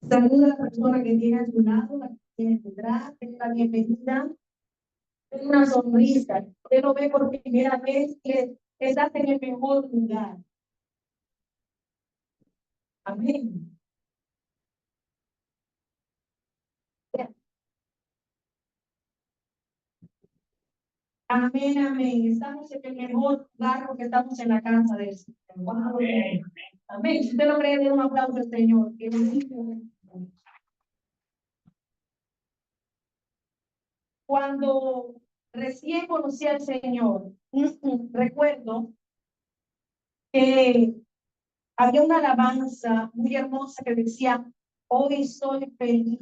Saluda a la persona que tiene a su lado, la que tiene detrás, den la bienvenida, den una sonrisa. Usted lo ve por primera vez que estás en el mejor lugar. Amén. Amén, amén. Estamos en el mejor lugar porque estamos en la casa del Señor. Amén. Amén. Si usted lo cree, den un aplauso al Señor. Cuando recién conocí al Señor, recuerdo que había una alabanza muy hermosa que decía: hoy soy feliz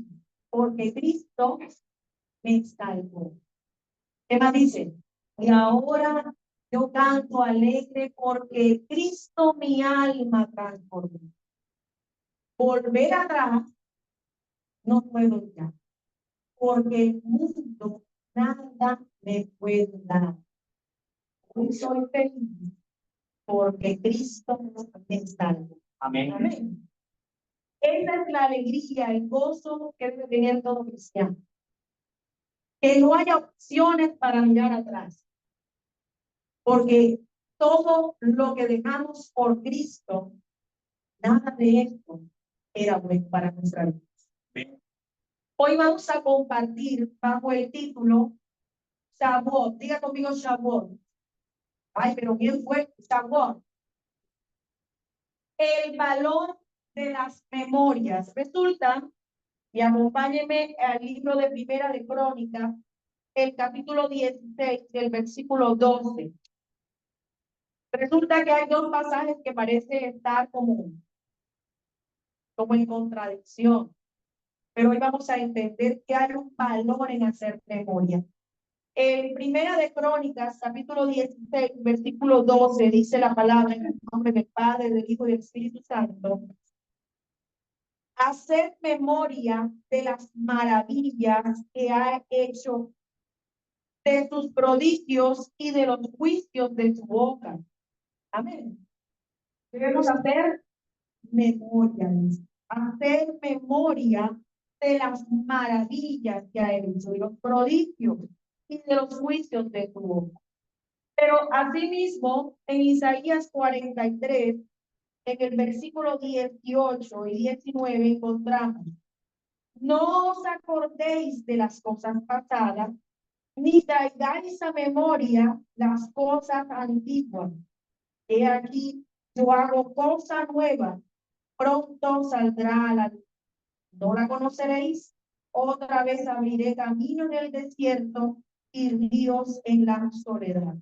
porque Cristo me salvó. ¿Qué más dice? Y ahora yo canto alegre porque Cristo mi alma transformó. Volver atrás no puedo ya, porque el mundo nada me puede dar. Hoy soy feliz porque Cristo me salvó. Amén. Amén. Esa es la alegría, el gozo que debe tener todo cristiano. Que no haya opciones para mirar atrás. Porque todo lo que dejamos por Cristo, nada de esto era bueno para nuestra vida. Hoy vamos a compartir bajo el título Shavuot. Diga conmigo Shavuot. Ay, pero bien fuerte, Shavuot. El valor de las memorias. Resulta, y acompáñenme al libro de Primera de Crónicas, el capítulo 16, del versículo 12. Resulta que hay dos pasajes que parecen estar como en contradicción, pero hoy vamos a entender que hay un valor en hacer memoria. En Primera de Crónicas, capítulo 16, versículo 12, dice la palabra en el nombre del Padre, del Hijo y del Espíritu Santo: hacer memoria de las maravillas que ha hecho, de sus prodigios y de los juicios de su boca. Amén. Debemos hacer memoria, hacer memoria de las maravillas que ha hecho, de los prodigios y de los juicios de su boca. Pero asimismo, en Isaías 43, en el versículo 18 y 19 encontramos: no os acordéis de las cosas pasadas, ni traigáis a memoria las cosas antiguas. He aquí, yo hago cosa nueva, pronto saldrá a la luz. ¿No la conoceréis? Otra vez abriré camino en el desierto y ríos en la soledad.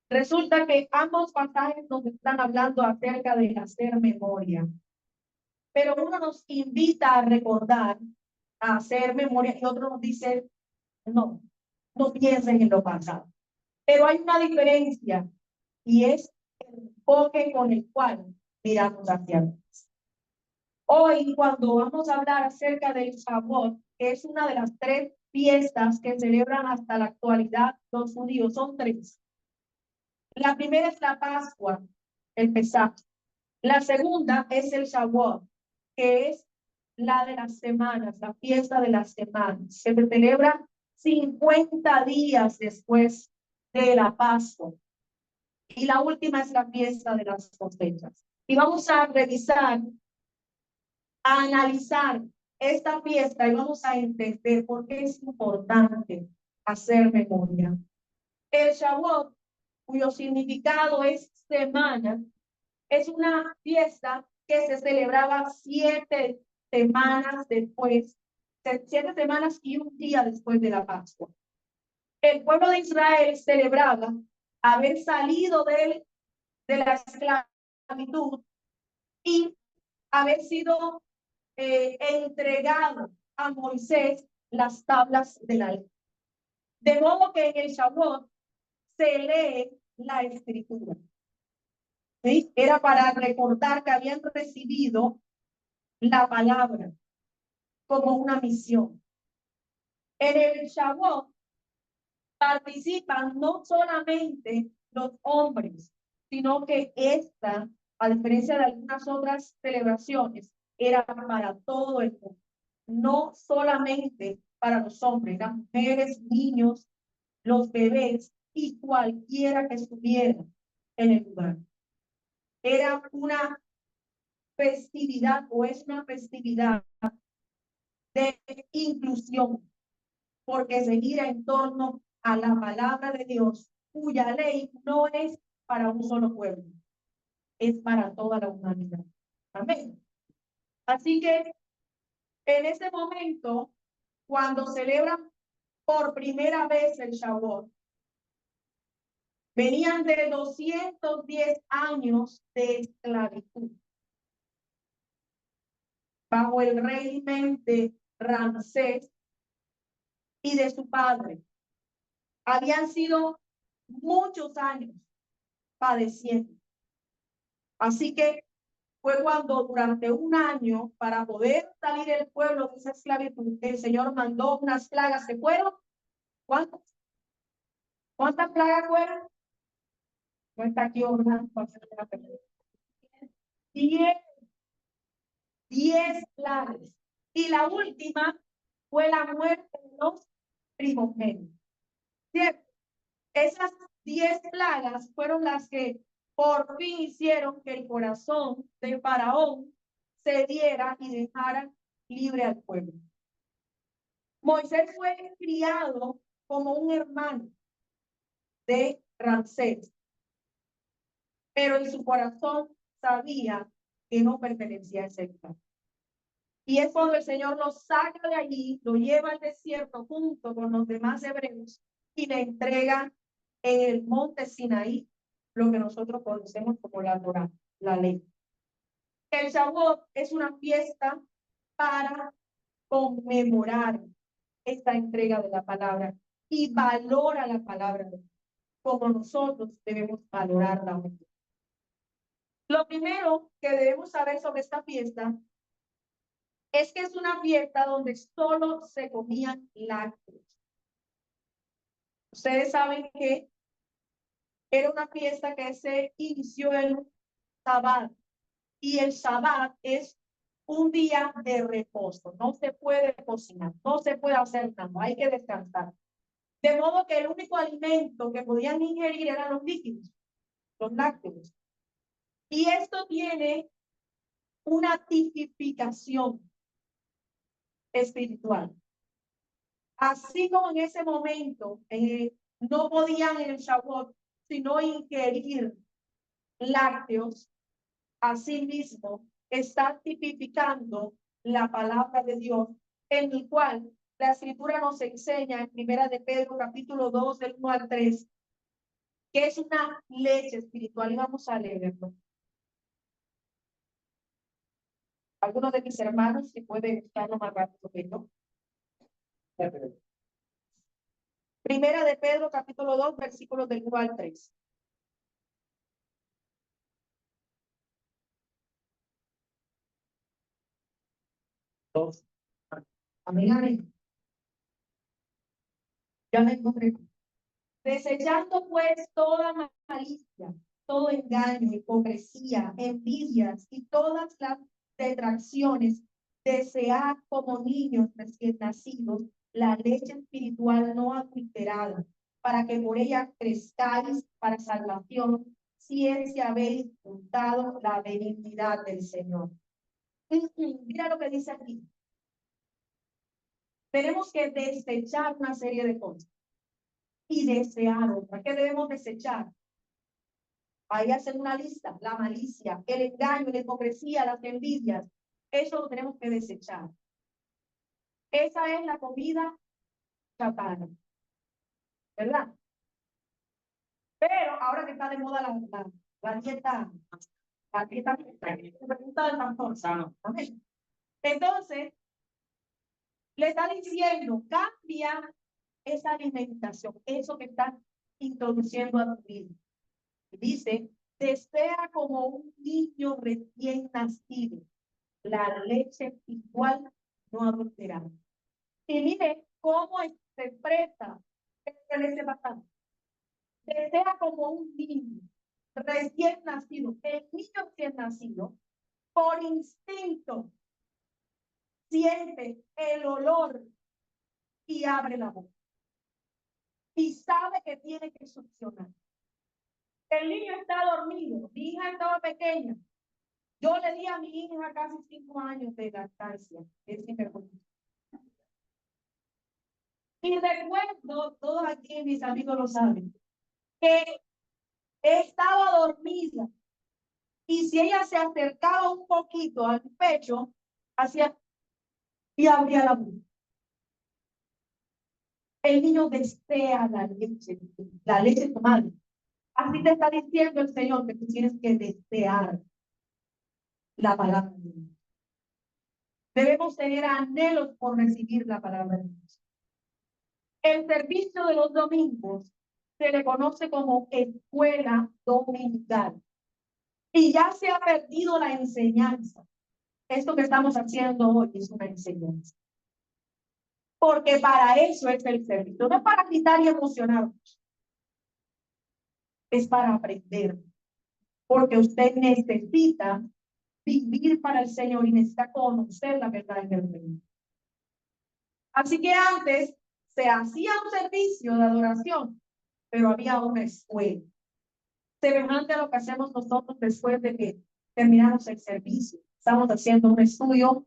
Resulta que ambos pasajes nos están hablando acerca de hacer memoria. Pero uno nos invita a recordar, a hacer memoria, y otro nos dice: no piensen en lo pasado. Pero hay una diferencia, y es el enfoque con el cual miramos hacia atrás. Hoy, cuando vamos a hablar acerca del Shavuot, que es una de las tres fiestas que celebran hasta la actualidad los judíos, son tres. La primera es la Pascua, el Pesach. La segunda es el Shavuot, que es la de las semanas, la fiesta de las semanas, que se celebra 50 días después de la Pascua. Y la última es la fiesta de las cosechas. Y vamos a revisar, a analizar esta fiesta y vamos a entender por qué es importante hacer memoria. El Shavuot, cuyo significado es semana, es una fiesta que se celebraba 7 semanas después, 7 semanas y un día después de la Pascua. El pueblo de Israel celebraba haber salido de la esclavitud y haber sido entregado a Moisés las tablas de la ley. De modo que en el Shavuot se lee la escritura. ¿Sí? Era para recordar que habían recibido la palabra como una misión. En el Shavuot participan no solamente los hombres, sino que esta, a diferencia de algunas otras celebraciones, era para todo el mundo, no solamente para los hombres, las mujeres, niños, los bebés y cualquiera que estuviera en el lugar. Era una festividad o es una festividad de inclusión, porque se gira en torno a la palabra de Dios, cuya ley no es para un solo pueblo, es para toda la humanidad. Amén. Así que en ese momento, cuando celebran por primera vez el Shavuot, venían de 210 años de esclavitud bajo el régimen de Ramsés y de su padre. Habían sido muchos años padeciendo. Así que fue cuando durante un año, para poder salir el pueblo de esa esclavitud, el Señor mandó unas plagas que fueron. ¿Cuántas? ¿Cuántas plagas fueron? No está aquí Orlando. 10, 10 plagas. Y la última fue la muerte de los primogénitos. ¿Cierto? Esas 10 plagas fueron las que por fin hicieron que el corazón de Faraón se diera y dejara libre al pueblo. Moisés fue criado como un hermano de Ramsés, pero en su corazón sabía que no pertenecía a ese lugar. Y es cuando el Señor lo saca de allí, lo lleva al desierto junto con los demás hebreos y le entrega en el monte Sinaí lo que nosotros conocemos como la Torá, la ley. El Shavuot es una fiesta para conmemorar esta entrega de la palabra y valora la palabra de Dios, como nosotros debemos valorarla. Lo primero que debemos saber sobre esta fiesta es que es una fiesta donde solo se comían lácteos. Ustedes saben que era una fiesta que se inició en Sabbat, y el Sabbat es un día de reposo. No se puede cocinar, no se puede hacer nada, hay que descansar. De modo que el único alimento que podían ingerir eran los líquidos, los lácteos. Y esto tiene una tipificación espiritual. Así como en ese momento no podían en el Shavuot sino ingerir lácteos, asimismo está tipificando la palabra de Dios, en el cual la escritura nos enseña en Primera de Pedro capítulo 2 del 1 al 3, que es una leche espiritual, y vamos a leerlo. Algunos de mis hermanos, si pueden buscarlo más rápido que yo. Primera de Pedro capítulo 2 versículos del 1 al 3. Dos. Amén, amén. Ya me encontré. Desechando pues toda malicia, todo engaño, hipocresía, envidias y todas las detracciones, desead como niños recién nacidos la leche espiritual no adulterada, para que por ella crezcáis para salvación, si es que habéis juntado la benignidad del Señor. Mira lo que dice aquí. Tenemos que desechar una serie de cosas y desear otra. ¿Qué debemos desechar? Ahí hacen una lista: la malicia, el engaño, la hipocresía, las envidias. Eso lo tenemos que desechar. Esa es la comida chatarra, ¿verdad? Pero ahora que está de moda la dieta, del pastor sano. Entonces, le está diciendo, cambia esa alimentación, eso que está introduciendo a tu vida. Dice, desea como un niño recién nacido, la leche espiritual no adulterada. Y mire cómo se expresa esta leche bastante. Desea como un niño recién nacido. El niño recién nacido, por instinto, siente el olor y abre la boca. Y sabe que tiene que succionar. El niño está dormido. Mi hija estaba pequeña. Yo le di a mi hija casi 5 años de lactancia. Es sinvergüenza. Y recuerdo, todos aquí mis amigos lo saben, que estaba dormida. Y si ella se acercaba un poquito al pecho, hacía y abría la boca. El niño desea la leche de tu madre. Así te está diciendo el Señor que tú tienes que desear la palabra de Dios. Debemos tener anhelos por recibir la palabra de Dios. El servicio de los domingos se le conoce como escuela dominical. Y ya se ha perdido la enseñanza. Esto que estamos haciendo hoy es una enseñanza. Porque para eso es el servicio. No es para quitar y emocionarnos. Es para aprender. Porque usted necesita vivir para el Señor y necesita conocer la verdad del reino. Así que antes se hacía un servicio de adoración, pero había una escuela. Semejante a lo que hacemos nosotros después de que terminamos el servicio. Estamos haciendo un estudio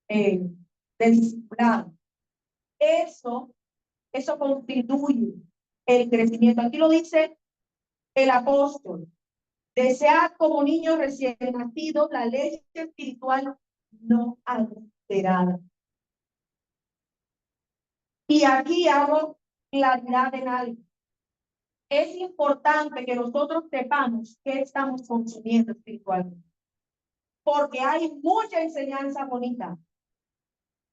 de discipulado. Eso constituye el crecimiento. Aquí lo dice el apóstol. Desead como niños recién nacidos la leche espiritual no adulterada. Y aquí hago claridad en algo. Es importante que nosotros sepamos qué estamos consumiendo espiritualmente. Porque hay mucha enseñanza bonita.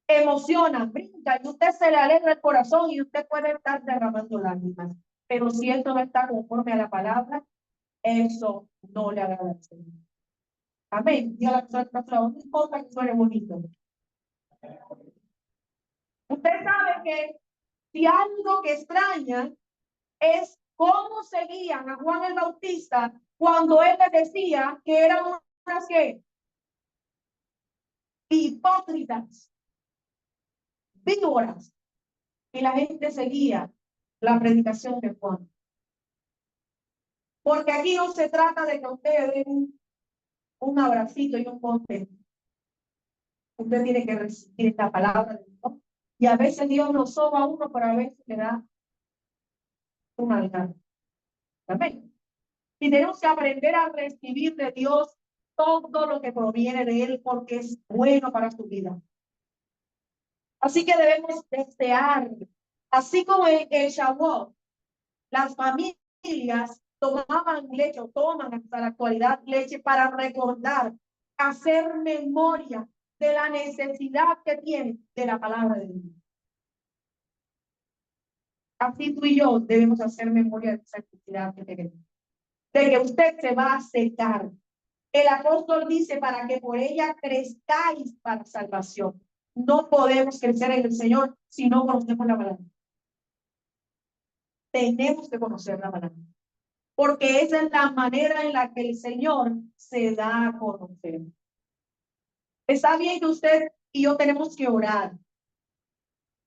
Emociona, brinca, y usted se le alegra el corazón y usted puede estar derramando lágrimas. Pero si esto no está conforme a la palabra, eso no le agrada al Señor. Amén. Dios la persona, no importa que suene bonito. Usted sabe que si algo que extraña es cómo seguían a Juan el Bautista cuando él les decía que eran unas que hipócritas, víboras, y la gente seguía la predicación de Juan. Porque aquí no se trata de que usted dé un abracito y un contento. Usted tiene que recibir esta palabra de Dios. Y a veces Dios nos soba a uno, pero a veces le da un alcance. Amén. Y tenemos que aprender a recibir de Dios todo lo que proviene de Él, porque es bueno para su vida. Así que debemos desear, así como en el Shavuot, las familias tomaban leche o toman hasta la actualidad leche para recordar, hacer memoria de la necesidad que tienen de la palabra de Dios. Así tú y yo debemos hacer memoria de esa necesidad que tenemos, de que usted se va a secar. El apóstol dice para que por ella crezcáis para salvación. No podemos crecer en el Señor si no conocemos la palabra. Tenemos que conocer la palabra. Porque esa es la manera en la que el Señor se da a conocer. Está bien que usted y yo tenemos que orar.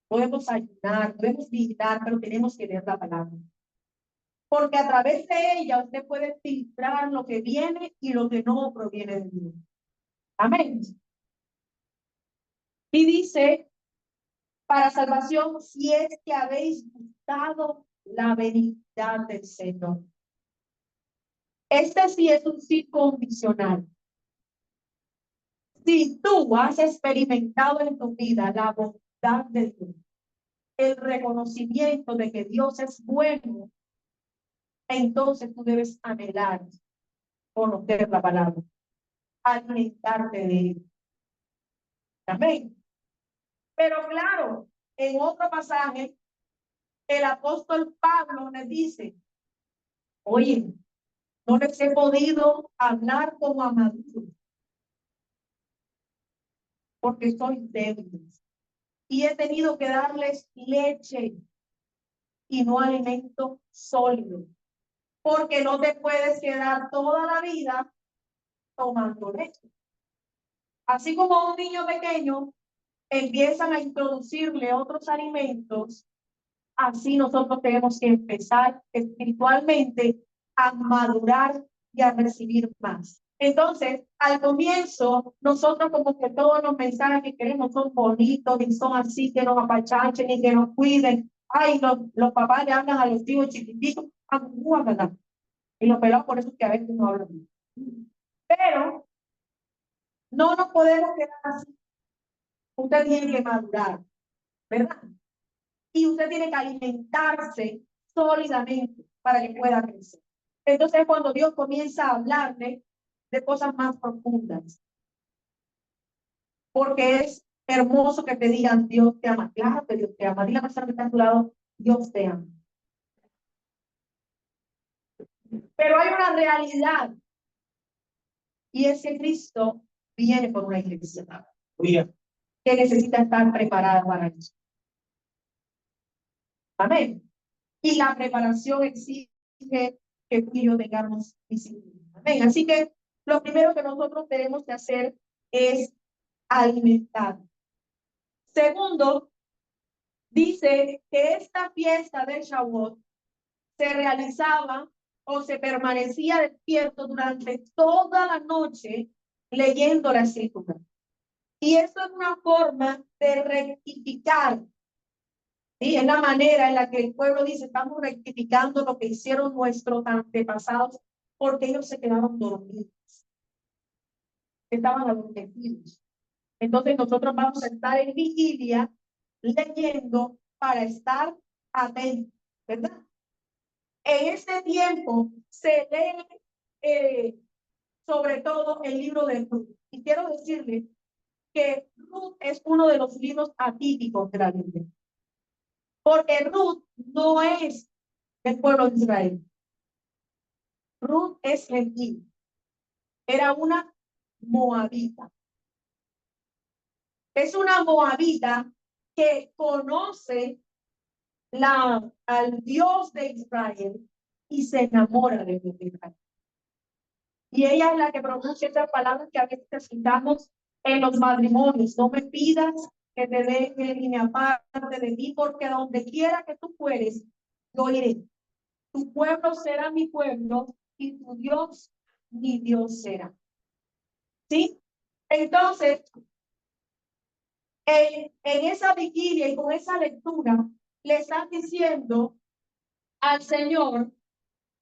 Podemos ayudar, podemos visitar, pero tenemos que leer la palabra. Porque a través de ella usted puede filtrar lo que viene y lo que no proviene de Dios. Amén. Y dice, para salvación, si es que habéis buscado la benignidad del Señor. Este sí es un sí condicional. Si tú has experimentado en tu vida la bondad de Dios, el reconocimiento de que Dios es bueno, entonces tú debes anhelar conocer la palabra, alimentarte de él. Amén. Pero claro, en otro pasaje, el apóstol Pablo les dice, oye, no les he podido hablar como a maduros, porque soy débil. Y he tenido que darles leche y no alimento sólido. Porque no te puedes quedar toda la vida tomando leche. Así como un niño pequeño empiezan a introducirle otros alimentos, así nosotros tenemos que empezar espiritualmente a madurar y a recibir más. Entonces, al comienzo, nosotros como que todos los mensajes que queremos son bonitos, y son así, que nos apachachen y que nos cuiden. Ay, los papás le hablan a los hijos chiquititos, ¿verdad? Y los pelados por eso es que a veces no hablan. Pero no nos podemos quedar así. Usted tiene que madurar, ¿verdad? Y usted tiene que alimentarse sólidamente para que pueda crecer. Entonces, cuando Dios comienza a hablarle de cosas más profundas, porque es hermoso que te digan Dios te ama. Claro que Dios te ama. Dile a la persona que está a tu lado, Dios te ama. Pero hay una realidad, y es que Cristo viene por una iglesia que necesita estar preparada para eso. Amén. Y la preparación exige que tú y yo tengamos disciplina. Amén. Así que lo primero que nosotros tenemos que hacer es alimentar. Segundo, dice que esta fiesta de Shavuot se realizaba o se permanecía despierto durante toda la noche leyendo la escritura. Y eso es una forma de rectificar. Sí, es la manera en la que el pueblo dice, estamos rectificando lo que hicieron nuestros antepasados, porque ellos se quedaron dormidos. Estaban adormecidos. Entonces nosotros vamos a estar en vigilia leyendo para estar atentos, ¿verdad? En este tiempo se lee sobre todo el libro de Ruth. Y quiero decirle que Ruth es uno de los libros atípicos de la Biblia. Porque Ruth no es del pueblo de Israel. Ruth es gentil. Era una moabita. Es una moabita que conoce al Dios de Israel y se enamora de Dios de Israel. Y ella es la que pronuncia estas palabras que a veces citamos en los matrimonios. No me pidas que te deje ni me aparte de mí, porque donde quiera que tú fueres, yo iré. Tu pueblo será mi pueblo y tu Dios mi Dios será. ¿Sí? Entonces, en esa vigilia y con esa lectura, le están diciendo al Señor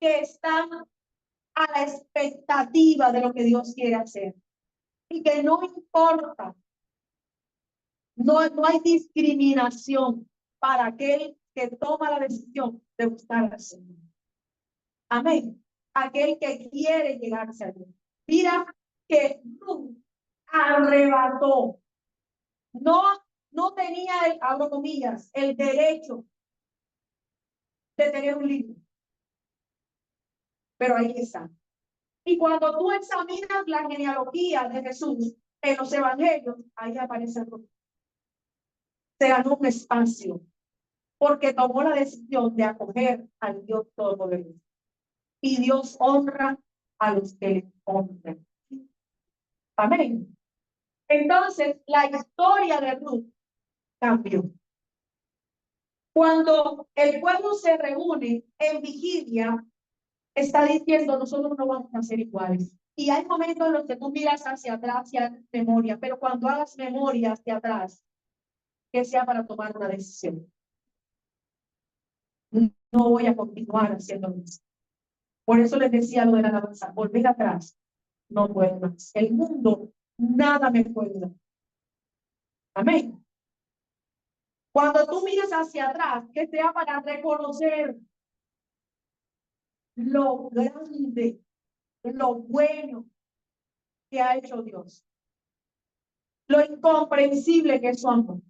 que están a la expectativa de lo que Dios quiere hacer. Y que no importa, no hay discriminación para aquel que toma la decisión de buscar al Señor. Amén. Aquel que quiere llegarse a Dios. Mira que Ruth arrebató. No tenía, abro comillas, el derecho de tener un libro. Pero ahí está. Y cuando tú examinas la genealogía de Jesús en los evangelios, ahí aparece Ruth. Se ganó un espacio porque tomó la decisión de acoger al Dios Todopoderoso. Y Dios honra a los que le honran. Amén. Entonces, la historia de Ruth cambió. Cuando el pueblo se reúne en vigilia, está diciendo, nosotros no vamos a ser iguales. Y hay momentos en los que tú miras hacia atrás y haces memoria, pero cuando hagas memoria hacia atrás, que sea para tomar una decisión. No voy a continuar haciendo eso. Por eso les decía lo de la alabanza, volver atrás, no puedo más. El mundo, nada me puede dar. Amén. Cuando tú miras hacia atrás, que sea para reconocer lo grande, lo bueno que ha hecho Dios, lo incomprensible que somos,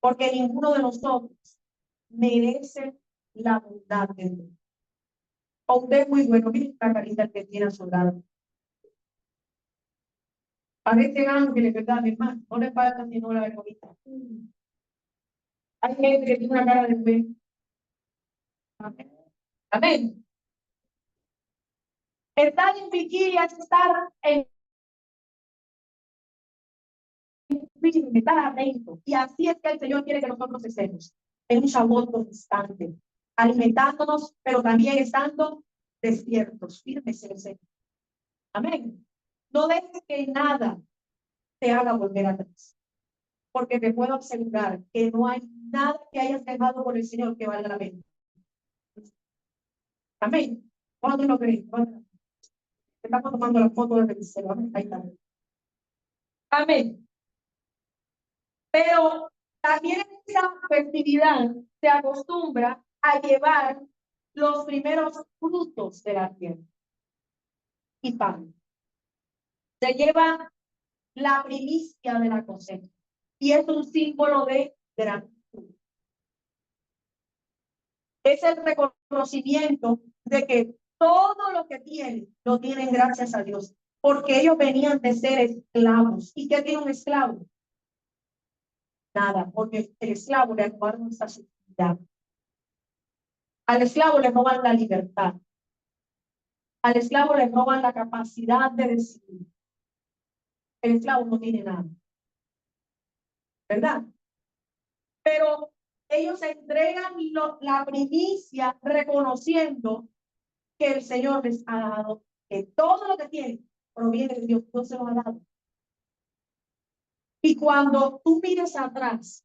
porque ninguno de nosotros merece la bondad de Dios. A usted es muy bueno, mire la carita que tiene a su lado. Parece ángeles, ¿verdad, mi hermano? No le falta sino la vergüenza. Hay gente que tiene una cara de fe. Amén. Amén. Estar en vigilia es estar en firme, estar atento. Y así es que el Señor quiere que nosotros estemos en un sabor constante, alimentándonos, pero también estando despiertos, firmes en el Señor. Amén. No dejes que nada te haga volver atrás, porque te puedo asegurar que no hay nada que hayas dejado por el Señor que valga la pena. Amén. ¿Cuándo lo crees? Estamos tomando la foto del Señor. Amén. Ahí está. Amén. Pero también esa festividad se acostumbra a llevar los primeros frutos de la tierra y pan. Se lleva la primicia de la cosecha y es un símbolo de gratitud. Es el reconocimiento de que todo lo que tienen, lo tienen gracias a Dios, porque ellos venían de ser esclavos. ¿Y qué tiene un esclavo? Nada, porque el esclavo le robaron esta subsidiariedad. Al esclavo le roban la libertad. Al esclavo le roban la capacidad de decidir. El esclavo no tiene nada, ¿verdad? Pero ellos entregan la primicia reconociendo que el Señor les ha dado, que todo lo que tienen proviene de Dios, Dios se lo ha dado. Y cuando tú mires atrás,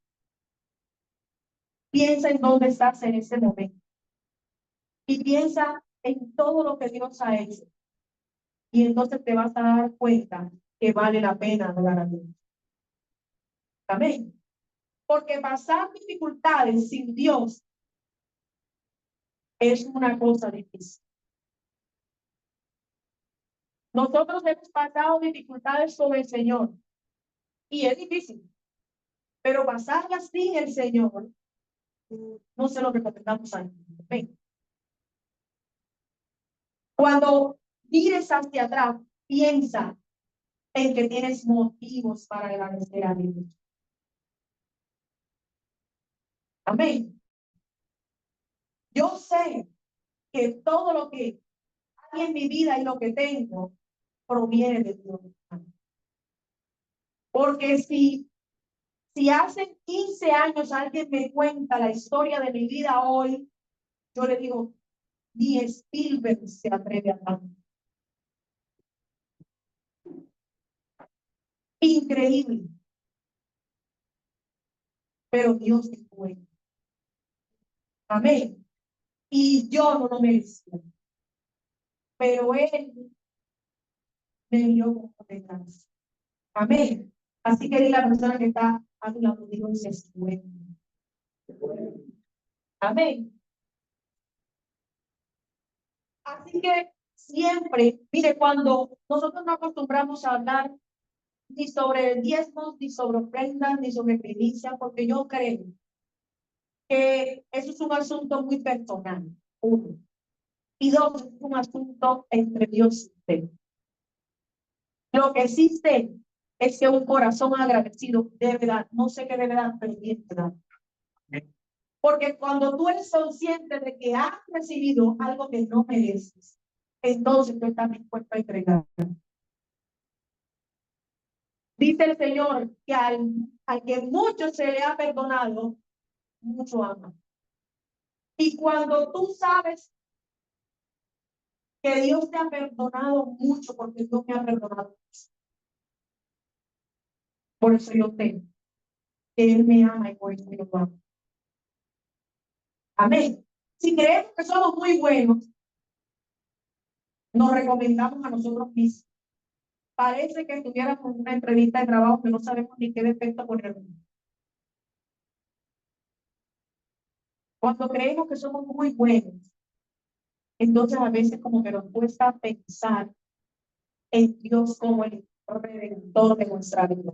piensa en dónde estás en ese momento y piensa en todo lo que Dios ha hecho. Y entonces te vas a dar cuenta que vale la pena adorar a Dios. Amén. Porque pasar dificultades sin Dios es una cosa difícil. Nosotros hemos pasado dificultades con el Señor y es difícil, pero pasarlas sin el Señor, no se lo recomendamos a nadie. Cuando mires hacia atrás, piensa en que tienes motivos para agradecer a Dios. Amén. Yo sé que todo lo que hay en mi vida y lo que tengo proviene de Dios. Porque si hace 15 años alguien me cuenta la historia de mi vida hoy, yo le digo, ni Spielberg se atreve a tanto. Increíble. Pero Dios es bueno. Amén. Y yo no lo merecía. Pero Él me dio como venganza. Amén. Así que la persona que está a tu lado, Dios es bueno. Amén. Así que siempre, mire, cuando nosotros no acostumbramos a hablar ni sobre diezmos, ni sobre ofrendas, ni sobre primicia, porque yo creo que eso es un asunto muy personal, uno. Y dos, es un asunto entre Dios y usted. Lo que existe es que un corazón agradecido de verdad, no sé qué de verdad, pero bien verdad. Porque cuando tú eres consciente de que has recibido algo que no mereces, entonces tú estás dispuesto a entregar. Dice el Señor que al que mucho se le ha perdonado, mucho ama. Y cuando tú sabes que Dios te ha perdonado mucho, porque Dios me ha perdonado mucho. Por eso yo tengo que Él me ama y por eso yo lo amo. Amén. Si creemos que somos muy buenos, nos recomendamos a nosotros mismos. Parece que estuviéramos en una entrevista de trabajo que no sabemos ni qué defecto poner. Cuando creemos que somos muy buenos, entonces a veces como que nos cuesta pensar en Dios como el redentor de nuestra vida.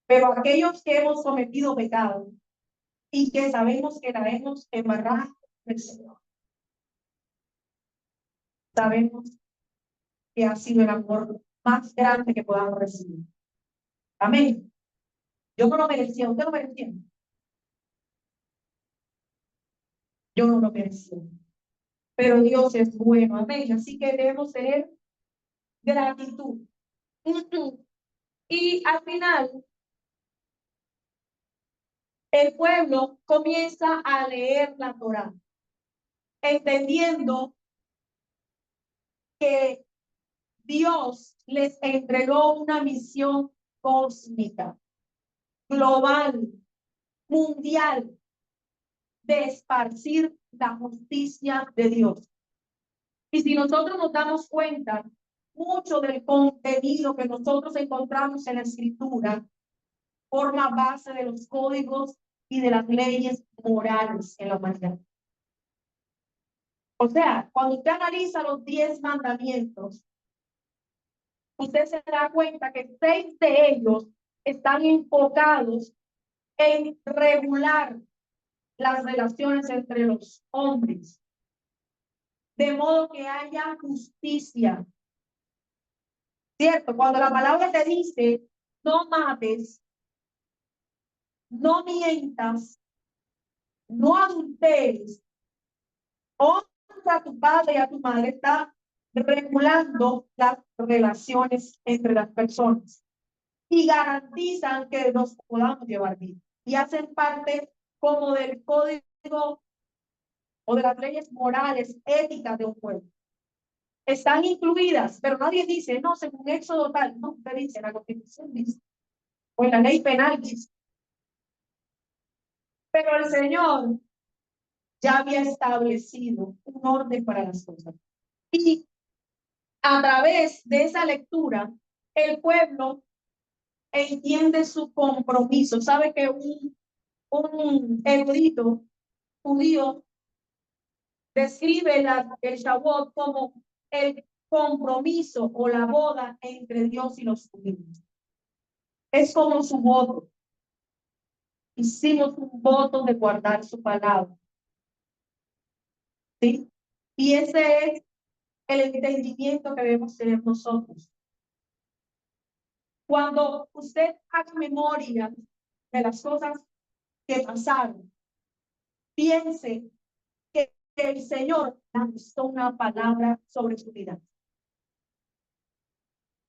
Pero aquellos que hemos cometido pecado y que sabemos que la hemos embarrado del Señor, sabemos que ha sido el amor más grande que podamos recibir. Amén. Yo no lo merecía, usted lo merecía. Yo no lo merecía. Pero Dios es bueno, amén. Así que debemos tener gratitud. Y al final, el pueblo comienza a leer la Torá, entendiendo que Dios les entregó una misión cósmica, global, mundial, de esparcir la justicia de Dios. Y si nosotros nos damos cuenta, mucho del contenido que nosotros encontramos en la Escritura forma base de los códigos y de las leyes morales en la humanidad. O sea, cuando usted analiza los 10 mandamientos, usted se da cuenta que 6 de ellos están enfocados en regular las relaciones entre los hombres, de modo que haya justicia. ¿Cierto? Cuando la palabra te dice, no mates, no mientas, no adulteres, honra a tu padre y a tu madre, está regulando las relaciones entre las personas y garantizan que nos podamos llevar bien. Y hacen parte como del código o de las leyes morales, éticas de un pueblo. Están incluidas, pero nadie dice, no, según Éxodo tal, no, usted dice, la Constitución dice, o en la ley penal dice. Pero el Señor ya había establecido un orden para las cosas. Y a través de esa lectura, el pueblo entiende su compromiso. Sabe que un erudito judío describe el Shavuot como el compromiso o la boda entre Dios y los judíos. Es como su voto. Hicimos un voto de guardar su palabra. ¿Sí? Y ese es el entendimiento que debemos tener nosotros. Cuando usted haga memoria de las cosas que pasaron, piense que el Señor lanzó una palabra sobre su vida.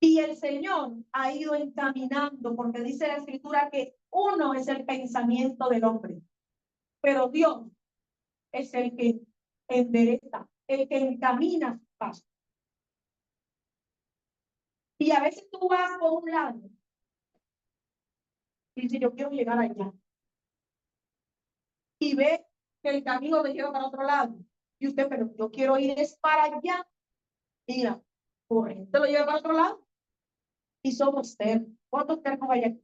Y el Señor ha ido encaminando, porque dice la Escritura que uno es el pensamiento del hombre, pero Dios es el que endereza, el que encamina su paso. Y a veces tú vas por un lado y dices, yo quiero llegar allá. Y ve que el camino te lleva para otro lado. Y usted, pero yo quiero ir es para allá. Mira, corriente lo lleva para otro lado. Y somos tercos. ¿Cuántos tercos hay aquí?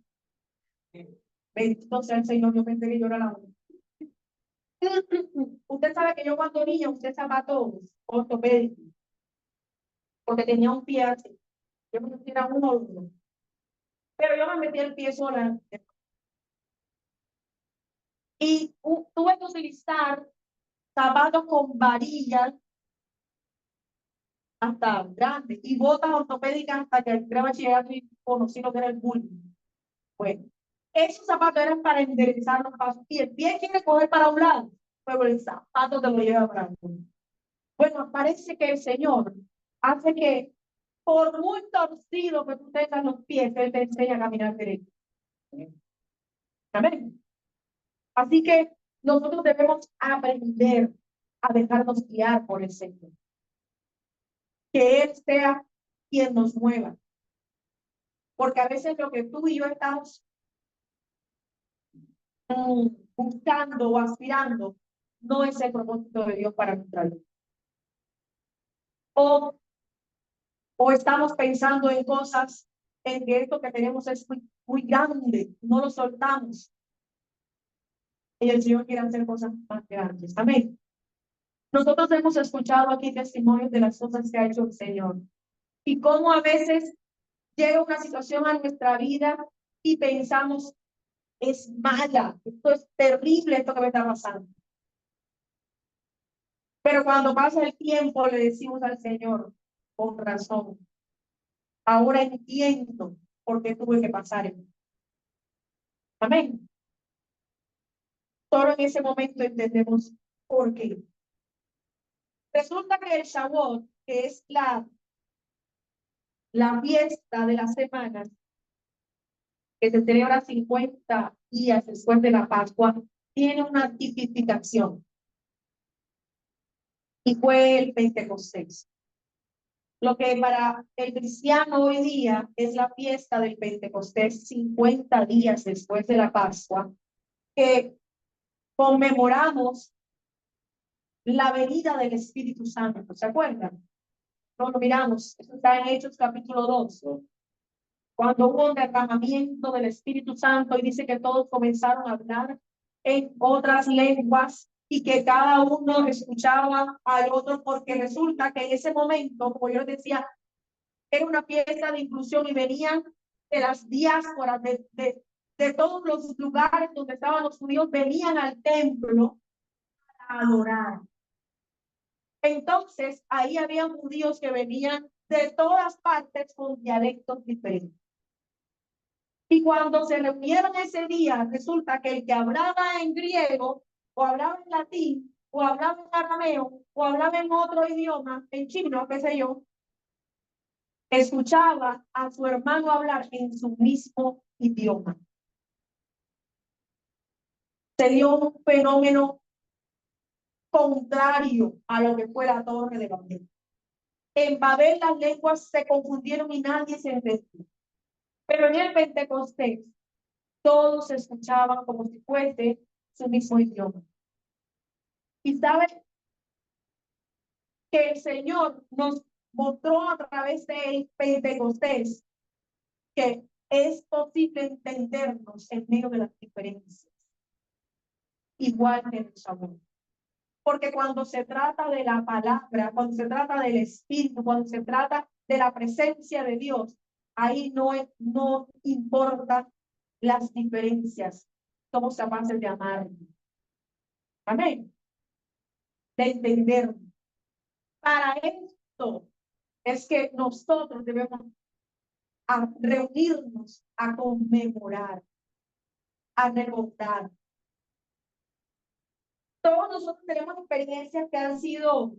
Bendito sea el Señor, yo pensé que yo era la única. Usted sabe que yo cuando niña usé zapatos ortopédicos, porque tenía un pie así. Yo me sentía uno. Pero yo me metí el pie sola. Y tuve que utilizar zapatos con varillas hasta grandes y botas ortopédicas hasta que entré a bachillerato y conocí lo que era el bullying. Bueno, esos zapatos eran para enderezar los pasos y el pie quiere coger para un lado, pero el zapato te lo lleva para otro. Bueno, parece que el Señor hace que por muy torcido que tú tengas los pies, Él te enseña a caminar derecho. Amén. Así que nosotros debemos aprender a dejarnos guiar por el Señor. Que Él sea quien nos mueva. Porque a veces lo que tú y yo estamos buscando o aspirando no es el propósito de Dios para nuestra vida. O estamos pensando en cosas en que esto que tenemos es muy grande, no lo soltamos. Y el Señor quiere hacer cosas más grandes. Amén. Nosotros hemos escuchado aquí testimonios de las cosas que ha hecho el Señor. Y cómo a veces llega una situación a nuestra vida y pensamos, es mala, esto es terrible, esto que me está pasando. Pero cuando pasa el tiempo le decimos al Señor, con razón, ahora entiendo por qué tuve que pasar esto. Amén. Solo en ese momento entendemos por qué. Resulta que el Shavuot, que es la fiesta de las semanas, que se celebra 50 días después de la Pascua, tiene una tipificación, y fue el Pentecostés. Lo que para el cristiano hoy día es la fiesta del Pentecostés, 50 días después de la Pascua, que conmemoramos la venida del Espíritu Santo. ¿Se acuerdan? No lo miramos, eso está en Hechos capítulo 2, cuando hubo un derramamiento del Espíritu Santo y dice que todos comenzaron a hablar en otras lenguas y que cada uno escuchaba al otro, porque resulta que en ese momento, como yo les decía, era una fiesta de inclusión y venían de las diásporas, de todos los lugares donde estaban los judíos, venían al templo a adorar. Entonces, ahí había judíos que venían de todas partes con dialectos diferentes. Y cuando se reunieron ese día, resulta que el que hablaba en griego, o hablaba en latín, o hablaba en arameo, o hablaba en otro idioma, en chino, qué sé yo, escuchaba a su hermano hablar en su mismo idioma. Se dio un fenómeno contrario a lo que fue la Torre de Babel. En Babel las lenguas se confundieron y nadie se entendió. Pero en el Pentecostés todos escuchaban como si fuese su mismo idioma. Y saben que el Señor nos mostró a través del Pentecostés que es posible entendernos en medio de las diferencias, igual que en el sabor. Porque cuando se trata de la palabra, cuando se trata del Espíritu, cuando se trata de la presencia de Dios, ahí no importa las diferencias. Somos capaces de amar. Amén. De entender. Para esto es que nosotros debemos reunirnos a conmemorar, a recordar. Todos nosotros tenemos experiencias que han sido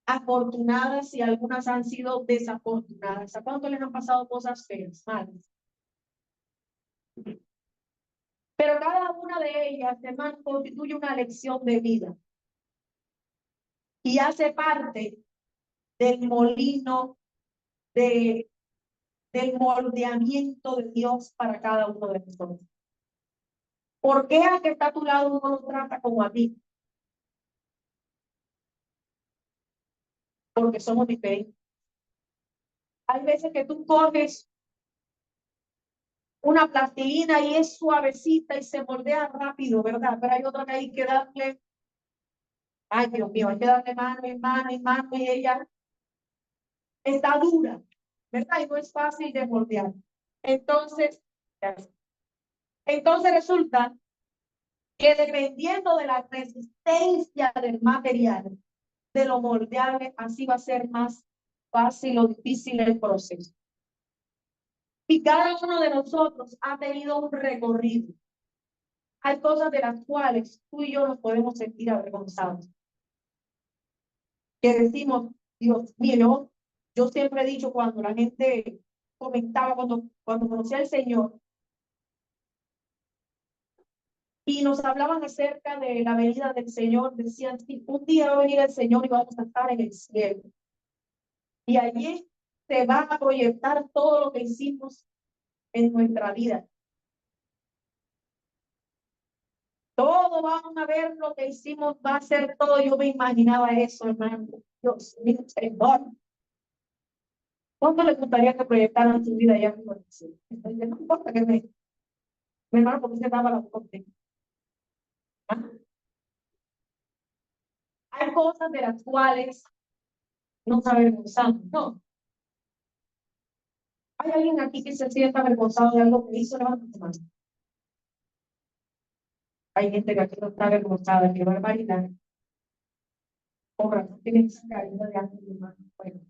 afortunadas y algunas han sido desafortunadas. ¿A cuánto les han pasado cosas feas, malas? Pero cada una de ellas, hermano, constituye una lección de vida y hace parte del molino del moldeamiento de Dios para cada uno de nosotros. ¿Por qué al que está a tu lado uno lo trata como a ti? Porque somos diferentes. Hay veces que tú coges una plastilina y es suavecita y se moldea rápido, ¿verdad? Pero hay otra que hay que darle, ay Dios mío, hay que darle mano y mano y mano y ella está dura, ¿verdad? Y no es fácil de moldear. Entonces, resulta que dependiendo de la resistencia del material, de lo moldeable, así va a ser más fácil o difícil el proceso. Y cada uno de nosotros ha tenido un recorrido. Hay cosas de las cuales tú y yo nos podemos sentir avergonzados. Que decimos, Dios mío, yo siempre he dicho cuando la gente comentaba, cuando conocía al Señor, y nos hablaban acerca de la venida del Señor, decían, sí, un día va a venir el Señor y vamos a estar en el cielo. Y allí se va a proyectar todo lo que hicimos en nuestra vida. Todo van a ver lo que hicimos, va a ser todo. Yo me imaginaba eso, hermano. Dios mío, Señor. ¿Cuánto les gustaría que proyectaran su vida allá mismo? No importa que me hermano, porque se daba la boca. ¿Ah? Hay cosas de las cuales no se avergonzamos, no. ¿Hay alguien aquí que se sienta avergonzado de algo que hizo? Levanta tu mano. Hay gente que aquí no está avergonzada, qué barbaridad. Obra, no tienen esa caridad de alguien, hermano. Bueno.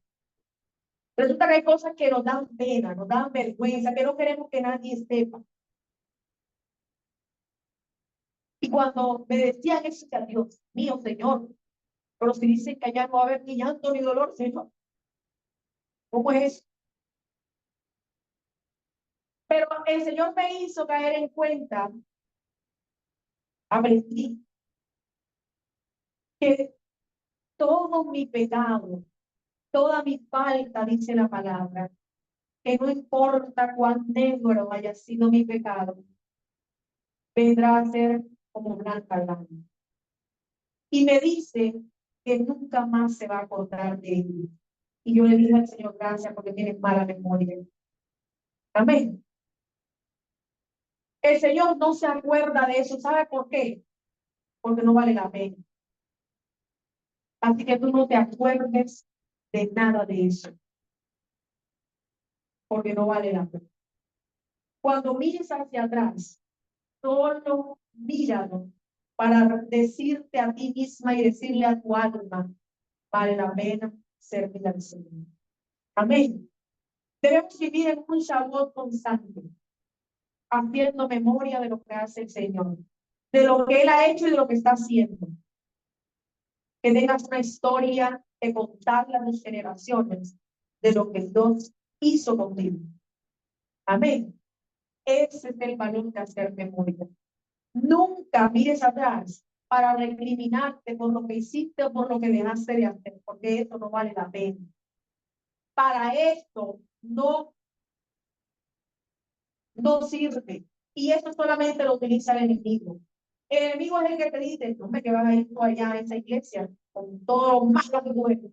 Resulta que hay cosas que nos dan pena, nos dan vergüenza, que no queremos que nadie sepa. Y cuando me decían eso, decía, Dios mío, Señor, pero si dicen que allá no va a haber ni llanto ni dolor, Señor, ¿cómo es eso? Pero el Señor me hizo caer en cuenta, aprendí que todo mi pecado, toda mi falta, dice la palabra, que no importa cuán negro haya sido mi pecado, vendrá a ser como blanca lana. Y me dice que nunca más se va a acordar de él. Y yo le dije al Señor, gracias porque tienes mala memoria. Amén. El Señor no se acuerda de eso. ¿Sabe por qué? Porque no vale la pena. Así que tú no te acuerdes de nada de eso, porque no vale la pena. Cuando mires hacia atrás, solo míralo para decirte a ti misma y decirle a tu alma, vale la pena servir al Señor. Amén. Debemos vivir en un Shabbat constante, haciendo memoria de lo que hace el Señor, de lo que Él ha hecho y de lo que está haciendo. Que tengas una historia que contarle a tus generaciones de lo que Dios hizo contigo. Amén. Ese es el valor de hacer memoria. Nunca mires atrás para recriminarte por lo que hiciste o por lo que dejaste de hacer, porque eso no vale la pena. Para esto no sirve. Y eso solamente lo utiliza el enemigo. El enemigo es el que te dice, no me que vas a ir tú allá a esa iglesia con todo lo malo que tú eres.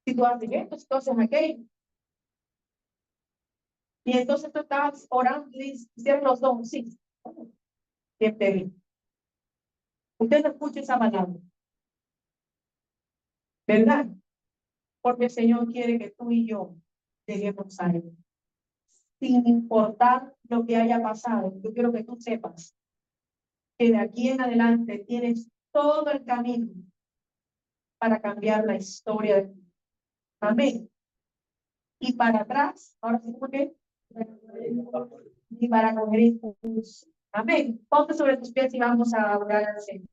Si tú haces esto, si tú haces aquello. Y entonces tú estás orando y dices, los dos, sí. Bien, bien. Usted no escucha esa palabra, ¿verdad? Porque el Señor quiere que tú y yo lleguemos a Él. Sin importar lo que haya pasado, yo quiero que tú sepas que de aquí en adelante tienes todo el camino para cambiar la historia de tu vida. Amén. Y para atrás, ahora sí, ¿por qué? Y para coger impulso. Amén. Ponte sobre tus pies y vamos a orar al Señor.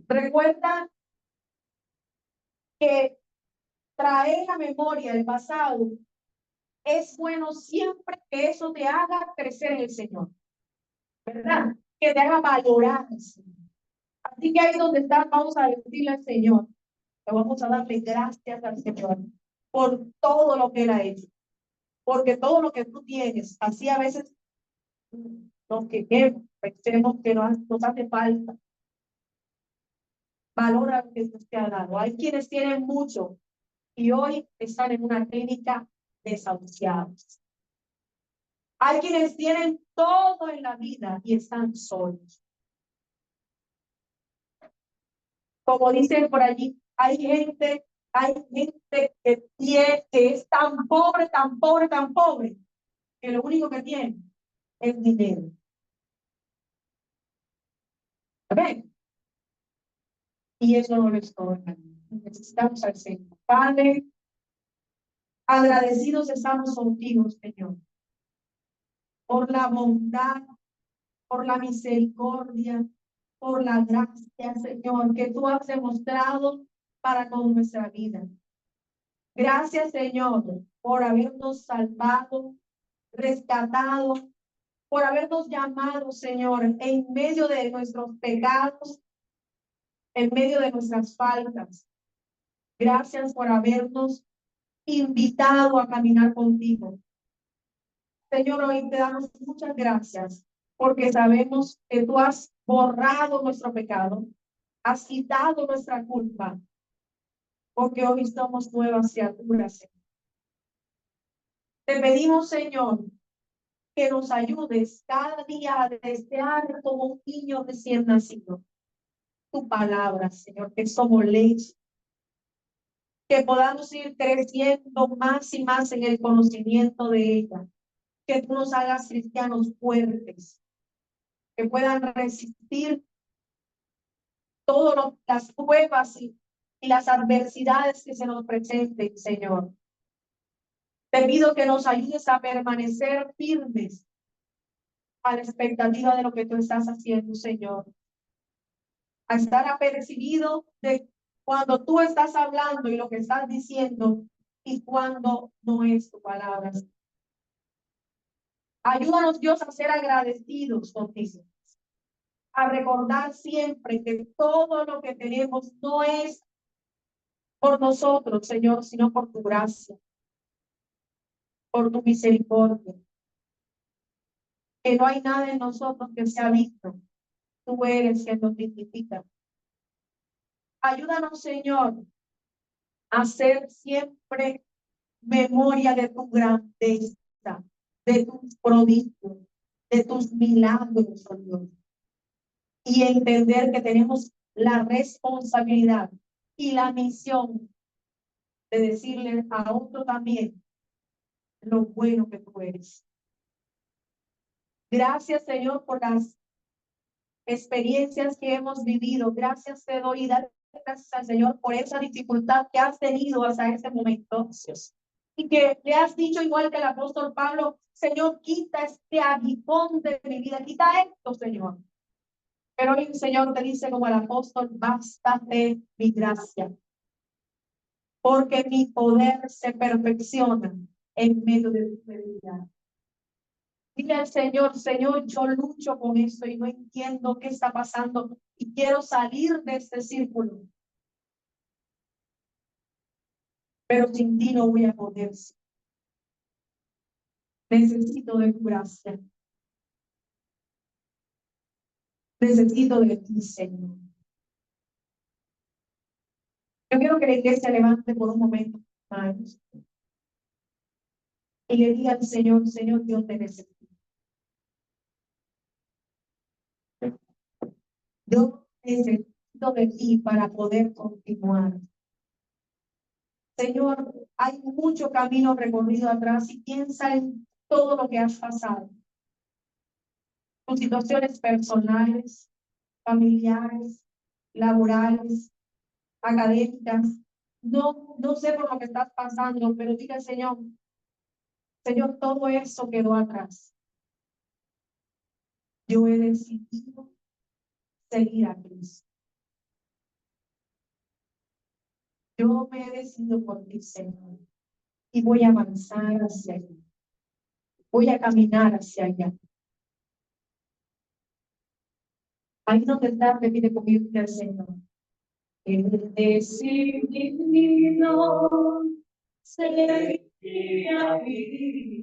Recuerda que traer la memoria del pasado es bueno siempre que eso te haga crecer en el Señor, ¿verdad? Que te haga valorar al Señor. Así que ahí donde estás, vamos a decirle al Señor, que vamos a darle gracias al Señor por todo lo que Él ha hecho. Porque todo lo que tú tienes, así a veces nos quejemos, pensemos que nos hace falta. Valora lo que Dios te ha dado. Hay quienes tienen mucho y hoy están en una clínica desahuciados. Hay quienes tienen todo en la vida y están solos. Como dicen por allí, hay gente que es tan pobre, tan pobre, tan pobre, que lo único que tiene es dinero. ¿Ven? Y eso no lo es todo. Necesitamos al Señor. Padre, agradecidos estamos contigo, Señor, por la bondad, por la misericordia, por la gracia, Señor, que tú has demostrado para con nuestra vida. Gracias, Señor, por habernos salvado, rescatado, por habernos llamado, Señor, en medio de nuestros pecados, en medio de nuestras faltas. Gracias por habernos invitado a caminar contigo. Señor, hoy te damos muchas gracias porque sabemos que tú has borrado nuestro pecado, has quitado nuestra culpa, porque hoy somos nuevas criaturas. Te pedimos, Señor, que nos ayudes cada día a desear como un niño recién nacido tu palabra, Señor, que somos leche, que podamos ir creciendo más y más en el conocimiento de ella, que tú nos hagas cristianos fuertes, que puedan resistir todas las pruebas y las adversidades que se nos presenten, Señor. Te pido que nos ayudes a permanecer firmes a la expectativa de lo que tú estás haciendo, Señor. a estar apercibido de cuando tú estás hablando y lo que estás diciendo y cuando no es tu palabra. Ayúdanos, Dios, a ser agradecidos contigo, a recordar siempre que todo lo que tenemos no es por nosotros, Señor, sino por tu gracia, por tu misericordia. Que no hay nada en nosotros que sea digno. Tú eres quien nos dignifica. Ayúdanos, Señor, a hacer siempre memoria de tu grandeza, de tus prodigios, de tus milagros, oh Dios. Y entender que tenemos la responsabilidad y la misión de decirle a otro también lo bueno que tú eres. Gracias, Señor, por las experiencias que hemos vivido. Gracias te doy y dale gracias al Señor por esa dificultad que has tenido hasta este momento. Y que le has dicho igual que el apóstol Pablo, Señor, quita este aguijón de mi vida, quita esto, Señor. Pero hoy el Señor te dice como el apóstol, bástate mi gracia, porque mi poder se perfecciona en medio de tu debilidad. Dile al Señor, Señor, yo lucho con esto y no entiendo qué está pasando y quiero salir de este círculo. Pero sin ti no voy a poder. Necesito de tu gracia. Necesito de ti, Señor. Yo quiero que la iglesia levante por un momento manos y le diga al Señor, Señor, yo te necesito. Yo necesito de ti para poder continuar. Señor, hay mucho camino recorrido atrás y piensa en todo lo que has pasado. Tus situaciones personales, familiares, laborales, académicas. No sé por lo que estás pasando, pero diga al Señor, Señor, todo eso quedó atrás. Yo he decidido seguir a Cristo. Yo me he decidido por ti, Señor, y voy a avanzar hacia allá. Voy a caminar hacia allá. Ahí donde está, me pide conmigo al Señor. He decidido seguir a Cristo.